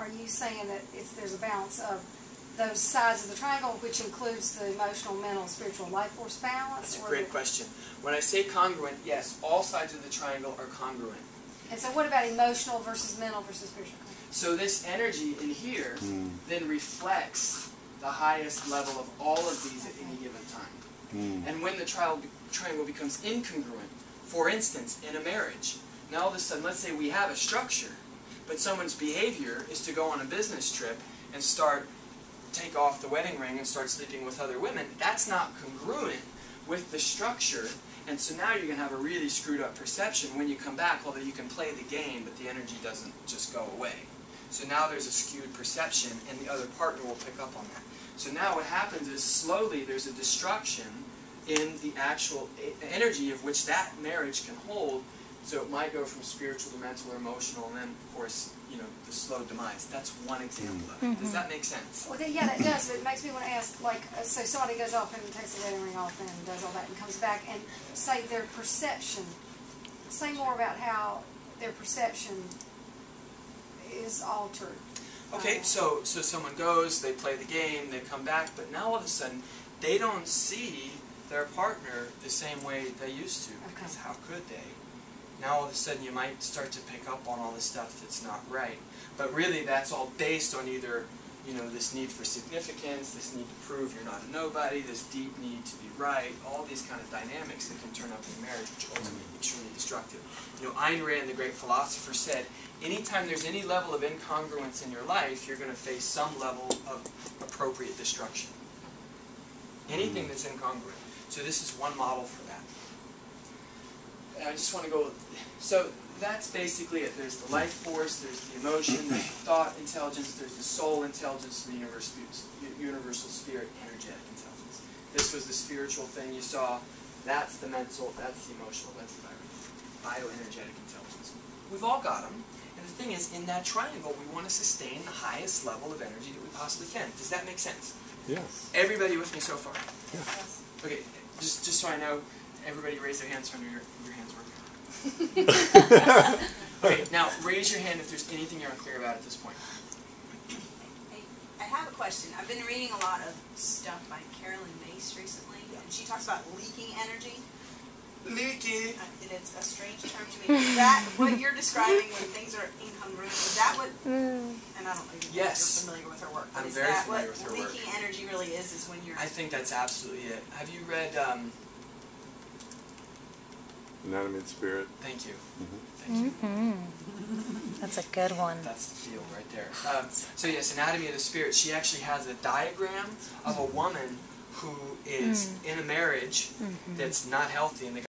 are you saying that there's a balance of those sides of the triangle, which includes the emotional, mental, spiritual, life force balance? That's a great question. When I say congruent, yes, all sides of the triangle are congruent. And so what about emotional versus mental versus spiritual? So this energy in here then reflects the highest level of all of these at any given time. And when the triangle becomes incongruent, for instance, in a marriage, now all of a sudden, let's say we have a structure, but someone's behavior is to go on a business trip and take off the wedding ring and start sleeping with other women. That's not congruent with the structure, and so now you're going to have a really screwed up perception when you come back, although you can play the game, but the energy doesn't just go away. So now there's a skewed perception, and the other partner will pick up on that. So now what happens is slowly there's a destruction in the actual energy of which that marriage can hold. So it might go from spiritual to mental or emotional, and then, of course, the slow demise. That's one example of it. Does that make sense? Well, yeah, that does, but it makes me want to ask, like, so somebody goes off and takes the wedding ring off and does all that and comes back, and say their perception, say more about how their perception is altered. Okay, so someone goes, they play the game, they come back, but now all of a sudden, they don't see their partner the same way they used to, because how could they? Now all of a sudden you might start to pick up on all this stuff that's not right. But really that's all based on either, this need for significance, this need to prove you're not a nobody, this deep need to be right, all these kind of dynamics that can turn up in marriage, which ultimately be truly destructive. Ayn Rand, the great philosopher, said, anytime there's any level of incongruence in your life, you're going to face some level of appropriate destruction. Anything that's incongruent. So this is one model for that. I just want to go, so that's basically it. There's the life force, there's the emotion, there's the thought intelligence, there's the soul intelligence, the universal spirit energetic intelligence. This was the spiritual thing you saw. That's the mental, that's the emotional, that's the bioenergetic intelligence. We've all got them. And the thing is, in that triangle, we want to sustain the highest level of energy that we possibly can. Does that make sense? Yes. Everybody with me so far? Yes. Okay, just so I know, everybody raise their hands so I know your hands working. Okay, now raise your hand if there's anything you're unclear about at this point. I have a question. I've been reading a lot of stuff by Carolyn Mace recently, and she talks about leaking energy. Leaky. And it's a strange term to me. Is that what you're describing when things are incongruent? Is that what, and I don't know if you're familiar with her work, but I'm is very that familiar what with her work. leaking energy really is when you're... I think that's absolutely it. Have you read... Anatomy of the Spirit. Thank you. Thank you. That's a good one. That's the field right there. So yes, Anatomy of the Spirit. She actually has a diagram of a woman who is in a marriage that's not healthy, and the